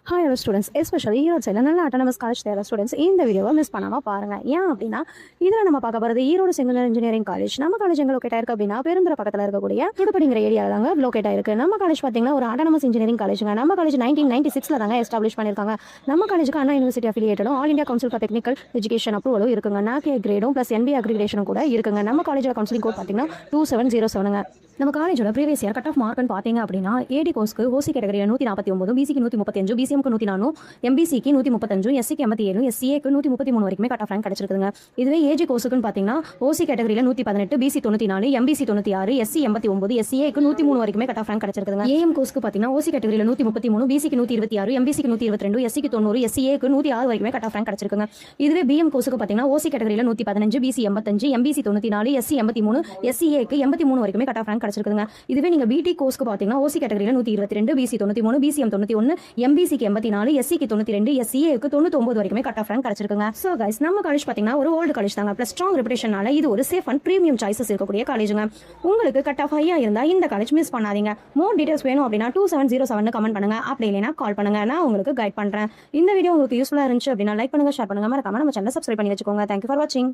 Hi hello students, especially Erode சைடில் நல்ல autonomous college தேவை ஸ்டூடெண்ட்ஸ் இந்த வீடியோவை மிஸ் பண்ணாமல் பாருங்கள். ஏன் அப்படின்னா இதில் நம்ம பார்க்க போகிறது ஈரோடு செங்கல் இன்ஜினியரிங் காலேஜ். நம்ம காலேஜ் எங்கே லொக்கேட் ஆயிருக்கு அப்படின்னா பெருந்துறை பக்கத்தில் இருக்கக்கூடிய துடுப்படிங்கிற ஏரியாவில் தாங்க லொக்கேட் ஆயிருக்கு. நம்ம காலேஜ் பார்த்தீங்கன்னா ஒரு அட்டானமஸ் இன்ஜினியரிங் காலேஜுங்க. நம்ம காலேஜ் 1996 தாங்க எஸ்டாப்ளிஷ் பண்ணியிருக்காங்க. நம்ம காலேஜுக்கு அண்ணா யூனிவர்சிட்டி அஃபிலியேட்டடும் all India council for technical education அப்ரூவலும் இருக்குங்க. நாக் கிரேடும் ப்ளஸ் NBA அக்ரிடேஷனும் கூட இருக்குங்க. நம்ம காலேஜோட கவுன்சிலிங் கோட் பார்த்தீங்கன்னா 2707ங்க. நம்ம காலேஜோட ப்ரீவியஸ் இயர் கட் ஆஃப் மார்க்னு பார்த்தீங்க அப்படின்னா ஏடி கோர்ஸ்க்கு ஓசி கேட்டகரியில் 149, பிசிக்கு 135, பிசிஎம்க்கு 104, எம்பிசிக்கு 135, எஸ்சிக்கு 87, எஸ்சிஏக்கு 133 வரைக்குமே கட் ஆஃப் ரேங்க் கிடைச்சிருக்குங்க. இதுவே ஏஜி கோர்ஸுக்குன்னு பார்த்தீங்கன்னா ஓசி கேட்டகரியில் 118, பிசி 94, எம்பிசி 96, எஸ்சி 89, எஸ்சிஏக்கு 103 வரைக்குமே கட் ஆஃப் ரேங்க் கிடைச்சிருக்குங்க. ஏஎம் கோர்ஸ்க்கு பார்த்தீங்கன்னா ஓசி கேட்டகரியில் 133, பிசிக்கு 126, எம்பிசிக்கு 122, எஸ்சிக்கு 90, எஸ்சிஏக்கு 106 வரைக்குமே கட் ஆஃப் ரேங்க் கிடைச்சிருக்குங்க. இதுவே பிஎம் கோர்ஸுக்கு பார்த்தீங்கன்னா ஓசி கேட்டகரியில் 115, பிசி 85, எம்பிசி 94, எஸ்சி 83, எஸ்சிஏக்கு 83 வரைக்குமே கட் ஆஃப் ரேங்க் கிடைச்சிருக்குங்க. இதுவே நீங்க பிடி கோர்ஸ்க்கு பார்த்தீங்கன்னா ஓசி கேட்டகரியில் 122, பிசி 93, பிசிஎம் 91, எம்பிசிக்கு 84, எஸ்சிக்கு 92, எஸ்சிஏக்கு 99 வரைக்குமே கட் ஆஃப் ரேங்க் கிடைச்சிருக்குங்க. ஸோ கைஸ், நம்ம காலேஜ் பார்த்தீங்கன்னா ஒரு ஓல்டு காலேஜ் தாங்க. ப்ளஸ் ஸ்ட்ராங் ரெப்யூட்டேஷனால இது ஒரு சேஃப் அண்ட் ப்ரீமியம் சாய்ஸஸ் இருக்கக்கூடிய காலேஜுங்க. உங்களுக்கு கட் ஆஃப் ஹையா இருந்தா இந்த காலேஜ் மிஸ் பண்ணாதீங்க. மோர் டீடைல்ஸ் வேணும் அப்படின்னா 2707 கமெண்ட் பண்ணுங்க. அப்படி இல்லைன்னா கால் பண்ணுங்க, நான் உங்களுக்கு கைட் பண்றேன். இந்த வீடியோ உங்களுக்கு யூஸ்ஃபுல்லா இருந்துச்சு அப்படின்னா லைக் பண்ணுங்க, ஷேர் பண்ணுங்க, மறக்காம நம்ம சேனலை சப்ஸ்கிரைப் பண்ணி வச்சுக்கோங்க. தேங்க்யூ ஃபார் வாட்சிங்.